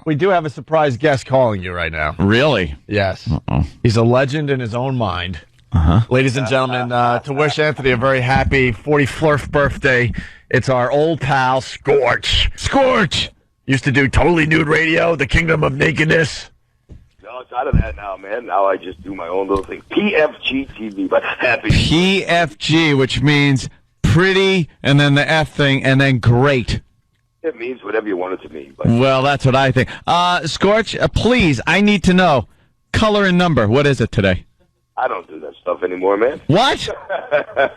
We do have a surprise guest calling you right now. Really? Yes. Uh-oh. He's a legend in his own mind. Uh-huh. Ladies and gentlemen, to wish Anthony a very happy 44th birthday, it's our old pal, Scorch. Scorch! Used to do Totally Nude Radio, The Kingdom of Nakedness. No, it's out of that now, man. Now I just do my own little thing. PFG TV, but happy. PFG, which means pretty, and then the F thing, and then great. It means whatever you want it to mean. But. Well, that's what I think. Scorch, please, I need to know. Color and number. What is it today? I don't do that stuff anymore, man. What?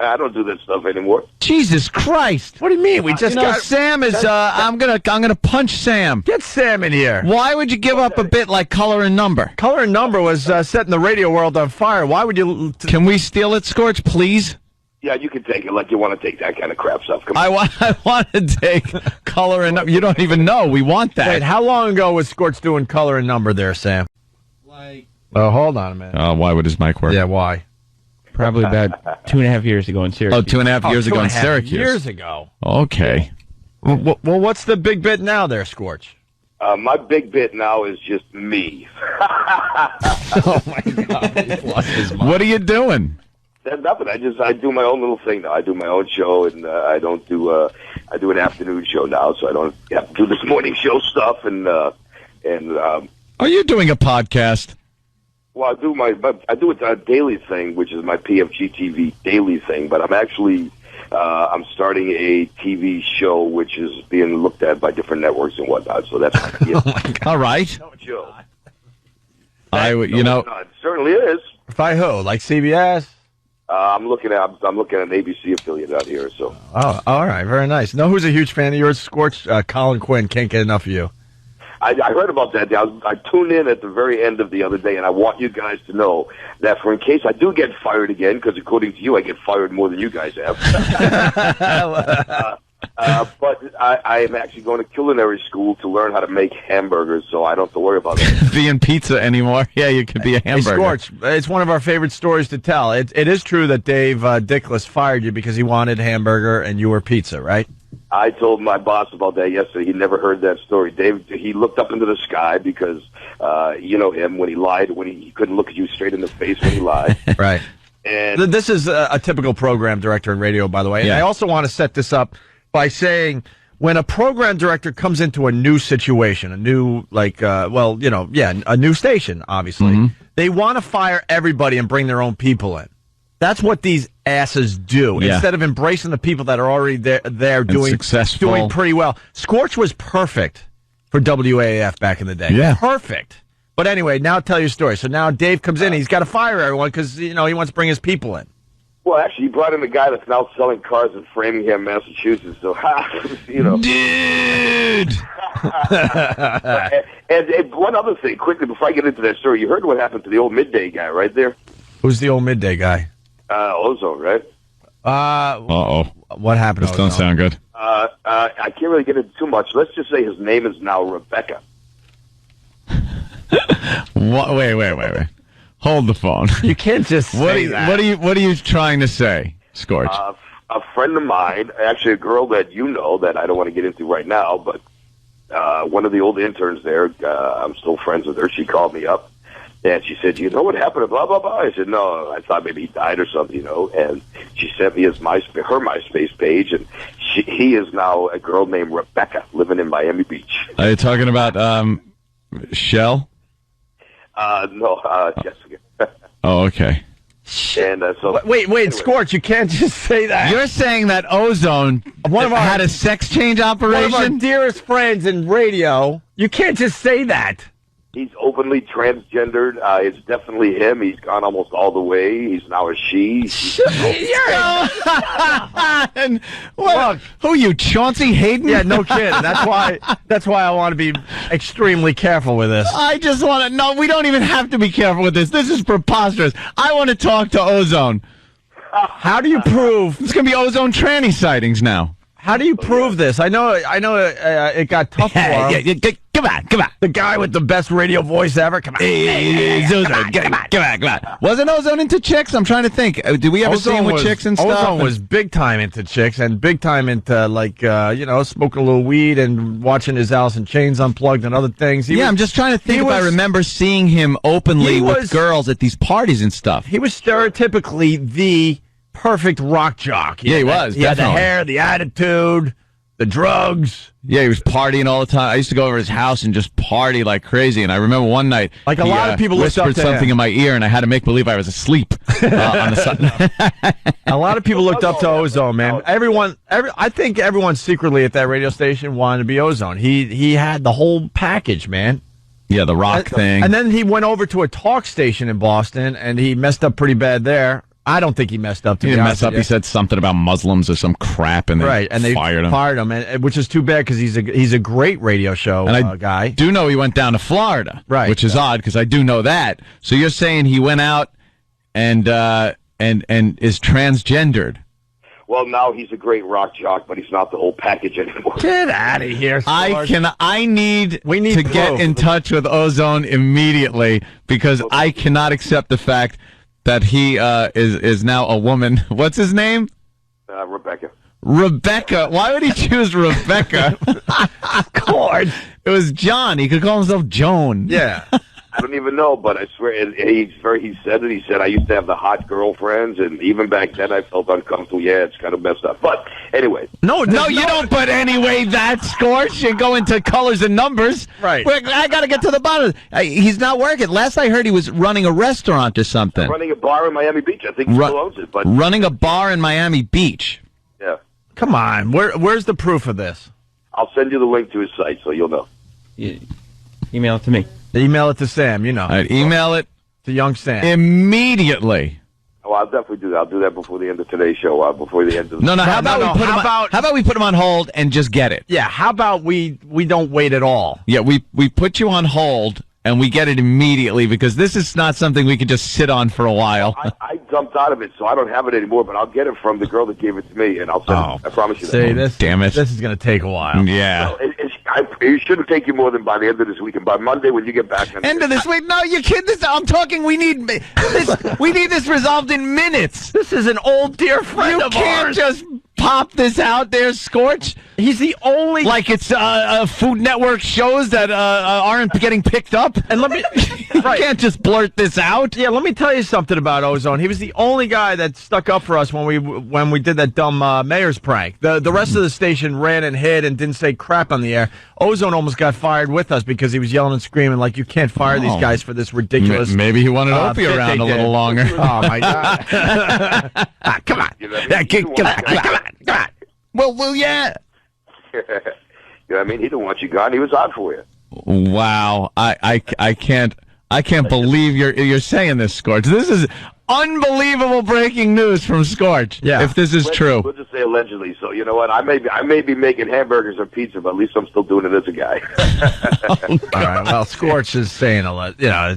I don't do that stuff anymore. Jesus Christ! What do you mean? We just got... Sam is. I'm gonna punch Sam. Get Sam in here. Why would you give up a bit like color and number? Color and number was setting the radio world on fire. Why would you... Can we steal it, Scorch, please? Yeah, you can take it like you want to take that kind of crap stuff. Come on. I want to take color and number. You don't even know. We want that. Wait, how long ago was Scorch doing color and number there, Sam? Oh, hold on a minute. Why would his mic work? Yeah, why? Probably about 2.5 years ago in Syracuse. 2.5 years ago in Syracuse. Years ago. Okay. Well, what's the big bit now there, Scorch? My big bit now is just me. Oh, my God. He's lost his mind. What are you doing? There's nothing. I do my own little thing now. I do my own show, and I don't do. I do an afternoon show now, so I don't have to do this morning show stuff. And Are you doing a podcast? well, I do a daily thing, which is my PFG TV daily thing. But I'm actually I'm starting a TV show, which is being looked at by different networks and whatnot. So that's Oh my God. All right. no show. It certainly is. By who? Like CBS? I'm looking at an ABC affiliate out here. So Oh, all right. Very nice. Know who's a huge fan of yours, Scorch? Colin Quinn. Can't get enough of you. I heard about that. I tuned in at the very end of the other day, and I want you guys to know that for in case I do get fired again, because according to you, I get fired more than you guys have. But I am actually going to culinary school to learn how to make hamburgers, so I don't have to worry about that. Being pizza anymore. Yeah, you could be a hamburger. Hey, Scorch, it's one of our favorite stories to tell. It is true that Dave Dickless fired you because he wanted hamburger and you were pizza, right? I told my boss about that yesterday. He never heard that story. Dave, he looked up into the sky because, you know him, when he lied, when he couldn't look at you straight in the face when he lied. Right. And This is a typical program director in radio, by the way. And Yeah. I also want to set this up by saying when a program director comes into a new situation, a new, a new station, obviously, they want to fire everybody and bring their own people in. That's what these asses do. Yeah. Instead of embracing the people that are already there doing successful. doing pretty well. Scorch was perfect for WAAF back in the day. Yeah. Perfect. But anyway, now tell your story. So now Dave comes in. He's got to fire everyone because, he wants to bring his people in. well, actually, he brought in a guy that's now selling cars in Framingham, Massachusetts. So, Dude! and one other thing, quickly, before I get into that story, you heard what happened to the old midday guy right there? Who's the old midday guy? Ozone, right? Uh-oh. What happened? This don't sound good. I can't really get into too much. Let's just say his name is now Rebecca. What? Wait. Hold the phone. You can't just say that. What are you trying to say, Scorch? A friend of mine, actually a girl that you know that I don't want to get into right now, but one of the old interns there, I'm still friends with her. She called me up, and she said, "You know what happened to blah, blah, blah?" I said, "No, I thought maybe he died or something, And she sent me her MySpace page, and he is now a girl named Rebecca living in Miami Beach. Are you talking about Shell? No, Jessica. Oh, okay. And so Wait, anyway. Scorch, you can't just say that. You're saying that Ozone had a sex change one of our operation? dearest friends in radio. You can't just say that. He's openly transgendered. It's definitely him. He's gone almost all the way. He's now a she. And what? Who you, Chauncey Hayden? Yeah, no kidding. That's why I want to be extremely careful with this. I just want to. No, we don't even have to be careful with this. This is preposterous. I want to talk to Ozone. How do you prove? It's going to be Ozone tranny sightings now. How do you prove this? I know. It got tough for him. Come on. The guy with the best radio voice ever. Come on. Come on. Wasn't Ozone into chicks? I'm trying to think. Did we ever see him with chicks and stuff? Ozone was big time into chicks and big time into smoking a little weed and watching his Alice in Chains Unplugged and other things. I'm just trying to think if I remember seeing him openly with girls at these parties and stuff. He was stereotypically the perfect rock jock. He was. He had the hair, the attitude, the drugs. Yeah, he was partying all the time. I used to go over to his house and just party like crazy. And I remember one night, a lot of people whispered something in my ear, and I had to make believe I was asleep on the side. A lot of people looked up to Ozone, man. I think everyone secretly at that radio station wanted to be Ozone. He had the whole package, man. Yeah, the rock thing. And then he went over to a talk station in Boston, and he messed up pretty bad there. I don't think he messed up. He didn't mess up. He said something about Muslims or some crap, and they fired him, which is too bad because he's a great radio show guy. I do know he went down to Florida, right? Which is odd because I do know that. So you're saying he went out and is transgendered? Well, now he's a great rock jock, but he's not the whole package anymore. Get out of here, Scorch. We need to get in touch with Ozone immediately because I cannot accept the fact that he is now a woman. What's his name? Rebecca. Rebecca. Why would he choose Rebecca? Scorch. It was John. He could call himself Joan. Yeah. I don't even know, but I swear, he said it. He said, I used to have the hot girlfriends, and even back then I felt uncomfortable. Yeah, it's kind of messed up. But anyway. No, you don't put anyway that, Scorch, and go into colors and numbers. Right. I got to get to the bottom. He's not working. Last I heard, he was running a restaurant or something. Running a bar in Miami Beach. I think he still owns it. But running a bar in Miami Beach. Yeah. Come on. Where's the proof of this? I'll send you the link to his site so you'll know. Email it to me. Email it to Sam, you know. All right, email it to young Sam. Immediately. Oh, I'll definitely do that. I'll do that before the end of today's show, before the end of the How about we put him on hold and just get it? Yeah, how about we don't wait at all? Yeah, we put you on hold and we get it immediately because this is not something we could just sit on for a while. I dumped out of it, so I don't have it anymore, but I'll get it from the girl that gave it to me, and I'll send it. I promise you that. Damn it. This is going to take a while. Yeah. So it shouldn't take you more than by the end of this week, and by Monday when you get back. End of this week? No, you kid. I'm talking. We need this resolved in minutes. This is an old dear friend of ours. You can't just pop this out there, Scorch. He's the only like it's Food Network shows that aren't getting picked up. And let me, you can't just blurt this out. Yeah, let me tell you something about Ozone. He was the only guy that stuck up for us when we did that dumb mayor's prank. The rest of the station ran and hid and didn't say crap on the air. Ozone almost got fired with us because he was yelling and screaming like, "You can't fire these guys for this ridiculous." Maybe he wanted Opie around a little longer. Oh my God! Come on, come on. Well, yeah. You know what I mean? He didn't want you gone. He was out for you. Wow, I can't believe you're saying this, Scorch. This is unbelievable breaking news from Scorch. Yeah. If this is true. We'll just say allegedly. So you know what? I may be making hamburgers or pizza, but at least I'm still doing it as a guy. All right. Well, Scorch is saying a lot. You know,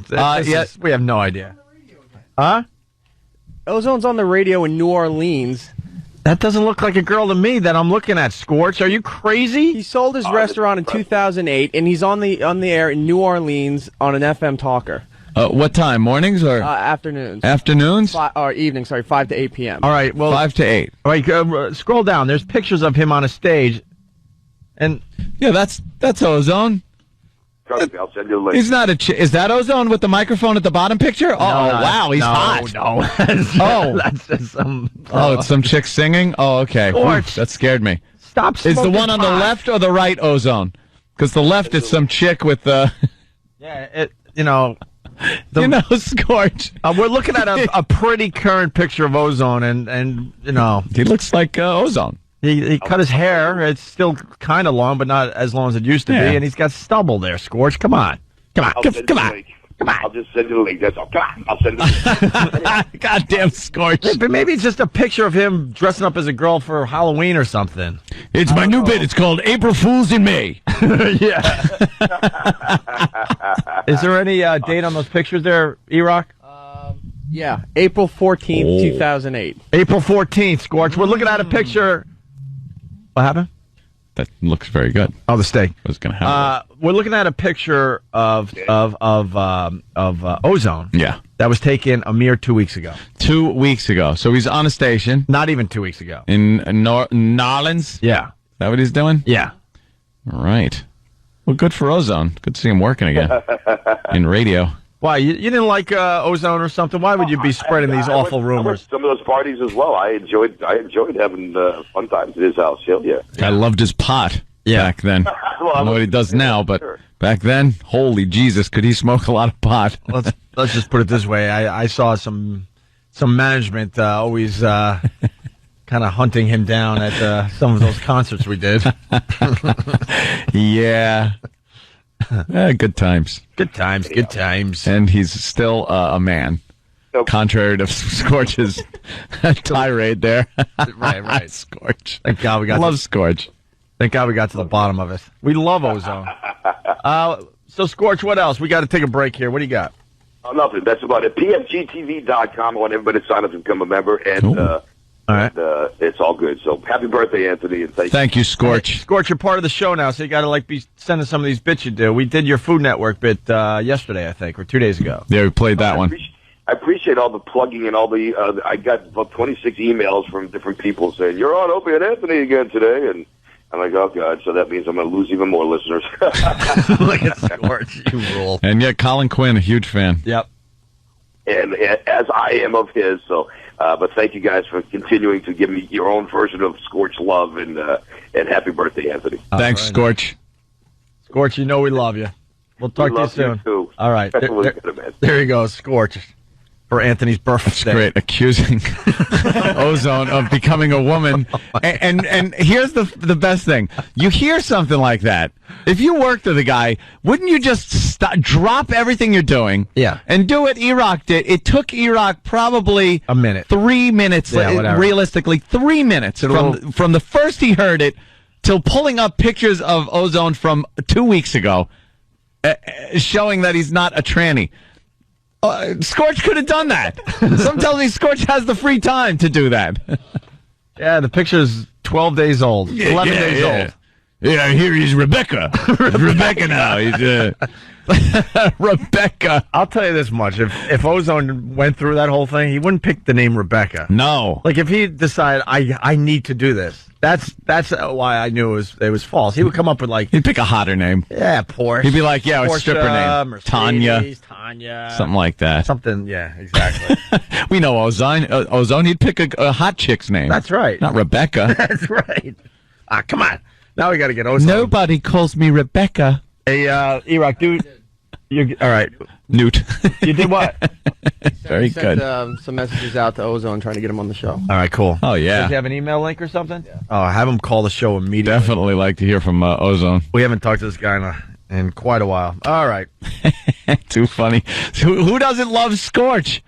we have no idea. Huh? Ozone's on the radio in New Orleans. That doesn't look like a girl to me that I'm looking at, Scorch. Are you crazy? He sold his restaurant in 2008, and he's on the air in New Orleans on an FM talker. What time? Mornings or afternoons? Afternoons? Or evenings, sorry, 5 to 8 p.m. All right, well, 5 to 8. All right, scroll down. There's pictures of him on a stage, and yeah, that's Ozone. Trust me, I'll send you a link. He's not is that Ozone with the microphone at the bottom picture? Oh, wow, he's hot. No, that's just some. It's some chick singing. Oh, okay. Oof, that scared me. Stop smoking Is the one on the left or the right Ozone? Because the left is some chick with the. Yeah, Scorch. We're looking at a pretty current picture of Ozone, and he looks like Ozone. He cut his hair. It's still kind of long, but not as long as it used to be. And he's got stubble there, Scorch. Come on. Come on. I'll just send you the link. That's all. Come on. I'll send you the link. Goddamn Scorch. But maybe it's just a picture of him dressing up as a girl for Halloween or something. It's my new bit. It's called April Fool's in May. Yeah. Is there any date on those pictures there, E-Rock? Yeah, April 14th, 2008. April 14th, Scorch. We're looking at a picture. What happened? That looks very good. Oh, the steak. What's going to happen? We're looking at a picture of Ozone. Yeah. That was taken a mere 2 weeks ago. 2 weeks ago. So he's on a station. Not even 2 weeks ago. In Narlands? Yeah. Is that what he's doing? Yeah. All right. Well, good for Ozone. Good to see him working again in radio. Why? You didn't like Ozone or something? Why would you be spreading these awful rumors? I went to some of those parties as well. I enjoyed having fun times at his house. Yeah. I loved his pot back then. Well, I don't know what he does now, but back then, holy Jesus, could he smoke a lot of pot? Let's just put it this way. I saw some management always kind of hunting him down at some of those concerts we did. Yeah. Good times. Good times. And he's still a man. Nope. Contrary to Scorch's tirade there. Right. Scorch. Thank God we got Scorch. Thank God we got to the bottom of it. We love Ozone. So, Scorch, what else? We got to take a break here. What do you got? Oh, nothing. That's about it. PFGTV.com. I want everybody to sign up to become a member. And, all right. It's all good. So, happy birthday, Anthony. And thank you, Scorch. Hey, Scorch, you're part of the show now, so you got to be sending some of these bits you do. We did your Food Network bit yesterday, I think, or 2 days ago. Yeah, we played that one. I appreciate all the plugging and all the. I got about 26 emails from different people saying you're on Opie and Anthony again today, and I'm like, oh God, so that means I'm going to lose even more listeners. Look at Scorch, you rule. And yet, Colin Quinn, a huge fan. Yep. And as I am of his, so. But thank you guys for continuing to give me your own version of Scorch love, and happy birthday, Anthony. Thanks, right. Scorch. Scorch, you know we love you. We'll talk to you soon. Too. All right. There you go, Scorch. For Anthony's birthday. That's great. Accusing Ozone of becoming a woman. And here's the best thing. You hear something like that. If you worked with a guy, wouldn't you just drop everything you're doing? Yeah. And do what E-Rock did? It took E-Rock probably a minute. 3 minutes. Yeah, realistically, 3 minutes from the first he heard it till pulling up pictures of Ozone from 2 weeks ago, showing that he's not a tranny. Scorch could have done that. Some tells me Scorch has the free time to do that. Yeah, the picture's 12 days old. 11 days old. Yeah, here he's Rebecca. Rebecca now. He's Rebecca. I'll tell you this much. If Ozone went through that whole thing, he wouldn't pick the name Rebecca. No. Like, if he decided, I need to do this, that's why I knew it was false. He would come up with, like... He'd pick a hotter name. Yeah, Porsche. He'd be like, yeah, it's stripper name. Mercedes, Tanya. Something like that. Something, yeah, exactly. We know Ozone. Ozone, he'd pick a hot chick's name. That's right. Not Rebecca. That's right. Come on. Now we got to get Ozone. Nobody calls me Rebecca. Hey, E-Rock, dude. All right. Newt. You did what? Very good. Some messages out to Ozone trying to get him on the show. All right, cool. Oh, yeah. Does he have an email link or something? Yeah. Oh, have him call the show immediately. Definitely like to hear from Ozone. We haven't talked to this guy in quite a while. All right. Too funny. Who doesn't love Scorch?